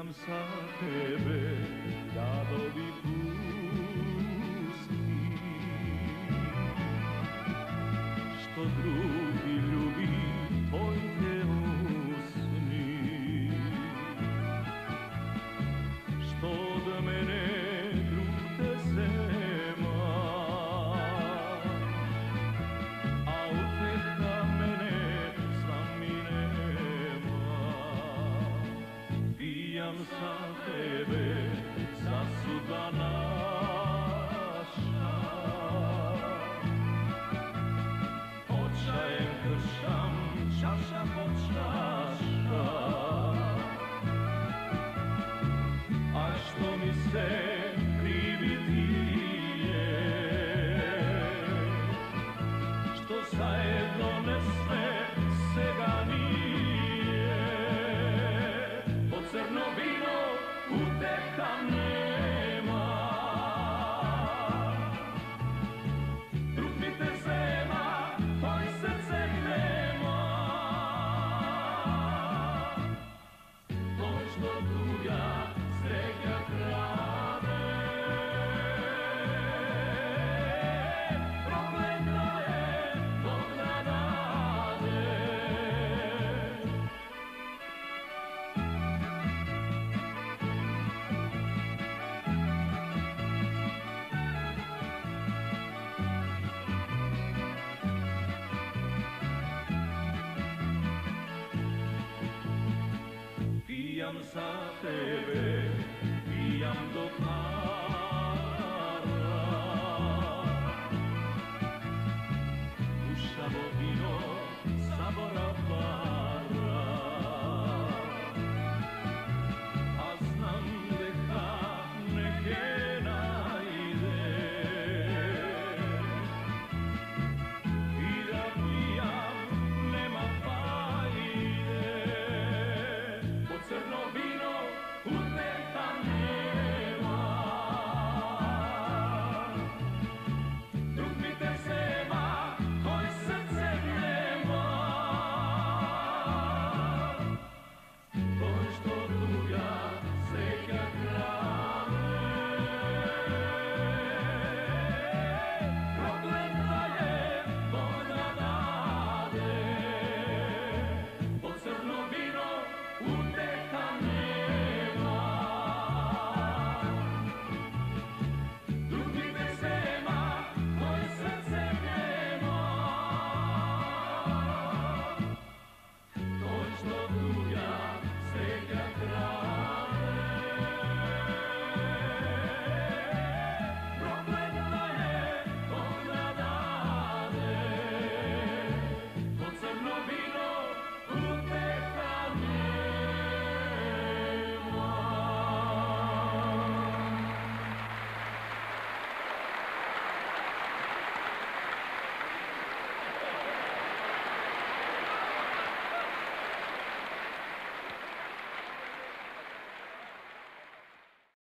Pijam sa tebe radovi pusti, što drugi ljubi tvoj te usni, što od mene drug te zema, a uteha mene sva mi nema. Pijam sa tebe zasuda naša, očajem kršam čaša po čaša, a što mi se krivi ti je, što zajedno ne sme sega nije. Po crno vino uteha nema, drug mi te zema, tvoj srce nema. To što druga sreća krade, prokleto je Bog na nade. Pijam za tebe, pijam do dna,